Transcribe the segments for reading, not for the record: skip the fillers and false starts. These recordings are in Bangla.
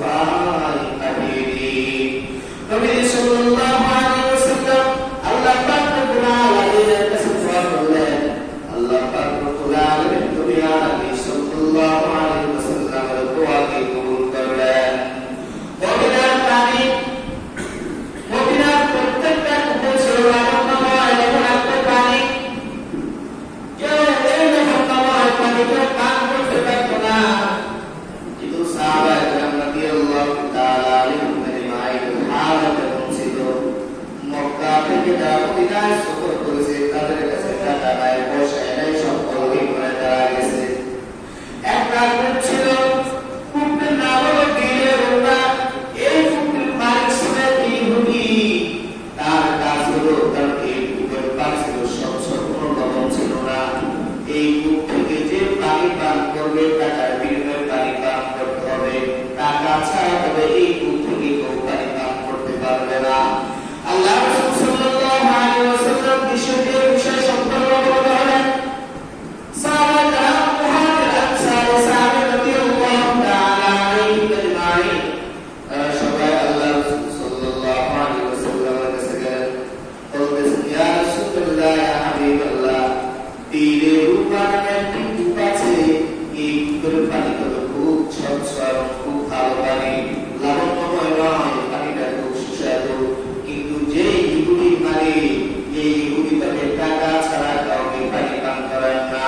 সুফাহাই কাবীরিন। নবী সাল্লাল্লাহু আলাইহি ওয়াসাল্লাম আল্লাহ পাক রব্বুল আলামিনের কাছে দোয়া করলেন, আল্লাহ পাক রব্বুল আলামিন নবী সাল্লাল্লাহু আলাইহি ওয়াসাল্লামের দোয়াকে কবুল করলেন। মদিনার পানি, মদিনার প্রত্যেকটা কুকুর ছিল আনন্দময়, এমন একটা পানি কেউ এই আনন্দময় পানিকে পান করতে পারত না। কিন্তু সাহাবায়ে কেরাম রাদিয়াল্লাহু তাআলা আনহুম মায়ের হালত এমন ছিল, মক্কা থেকে যারা মদিনায় সফর করেছে তাদের কাছে টাকা নাই, পয়সা নাই, সব কলহি করে দাঁড়া গেছে। একটা কূপ ছিল, কূপের নাম হলো গিলের রোনা। এই কূপের মালিক ছিলেন ইহুদি। তার কাজ হলো, তার এই কূপের পানি ছিল স্বচ্ছ, কোনো লবণ ছিল না। এই কূপ থেকে যে পানি পান করবে টাকার বিনিময়ে পানি পান করতে হবে, টাকা ছাড়া তবে এই কূপ থেকে কেউ পানি পান করতে পারবে না। আল্লাহ রাসূল সাল্লাল্লাহু আলাইহি ওয়াসাল্লাম বিষয় সম্পর্কে অবগত হলেন। সাহাবায়ে মুহাজির আনসার সাহাবা রাদিয়াল্লাহু তাআলা আলাইহিম আজমাইন সবাই আল্লাহ রাসূল সাল্লাল্লাহু আলাইহি ওয়াসাল্লামের কাছে গেলেন, বলতেছেন, ইয়া রাসূলুল্লাহ, ইয়া হাবিবাল্লাহ, তীরে রূপানের কূপ আছে, এই কূপের পানি তো খুব স্বচ্ছ এবং খুব ভালো পানি, লাবণ্যময় নয়, পানিটা খুব সুস্বাদু। কিন্তু যে ইহুদি মালিক, এই ইহুদি তাকে টাকা ছাড়া কাউকে পানি পান করায় না,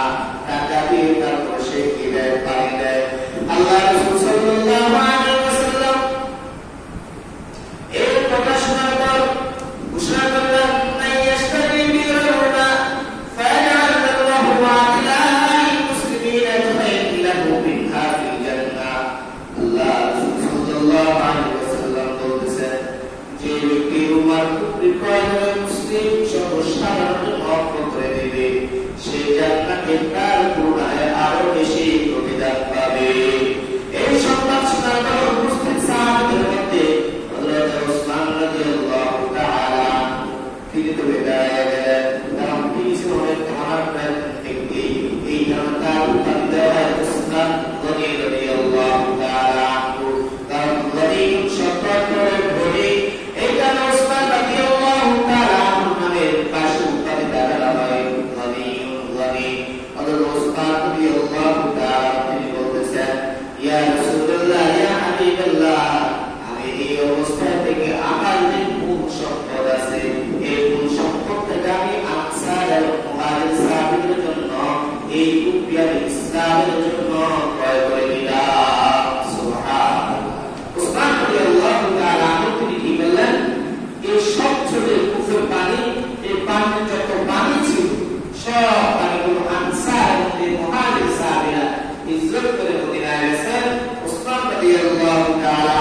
টাকা দিয়ে তারপর সে কি দেয়, পানি দেয়। আল্লাহ রাসূল সাল্লাল্লাহু আলাইহি ওয়াসাল্লাম এই কথা শোনার পর ঘোষণা করলেন, নাইয়াশতারি বিরুনা ফায়ালাল্লাহু আলাল মুসলিমিনা ফায়ালাহু বিহা ফিল জান্নাহ। আল্লাহ রাসূল সাল্লাল্লাহু আলাইহি ওয়াসাল্লাম বলতেছেন, যে ব্যক্তি উমার বিক্রয় করে মুসলিম সর্বসাধারণ হক করে দিবে, সে জান্নাতে তার তুলনায় আরো বেশি প্রতিদান পাবে। এই সংবাদ শোনার পর উপস্থিত সাহাবাদের মধ্যে হযরত ওসমান রাদিয়াল্লাহু তাআলা তিনি তো দাঁড়িয়ে গেলেন, কারণ তিনি ছিলেন অনেক মহান ব্যক্তি। এই জনতার উত্তর দেওয়া ওসমান গনি রাদিয়াল্লাহু তাআলা, কারণ গনি শব্দ ধরে এই কারণে ওসমান রাদিয়াল্লাহু তাআলা নামের পাশে উপাধি দেওয়া হয় গনি। হযরত ওসমান রাদিয়াল্লাহু তাআলা তিনি বলতেছেন, ইয়া রাসূলুল্লাহ, ইয়া হাবিবাল্লাহ, আমি এই অবস্থা থেকে আমার যে মূল সম্পদ আছে, এই মূল সম্পদ থেকে আমি আনসার এবং মুহাজির সাহাবীদের জন্য এই রূপিয়া ইসলামের জন্য ক্রয় করে দিলাম। সুবহানাল্লাহ। ওসমান রাদিয়াল্লাহু তাআলা তিনি কি বললেন, এই সব ছোট কূপের পানি, এই পানির যত পানি ছিল সব পানিগুলো আনসার এবং মুহাজির সাহাবীরা হিজরত করে মদিনায় গেছেন। ওসমান রাদিয়াল্লাহু তাআলা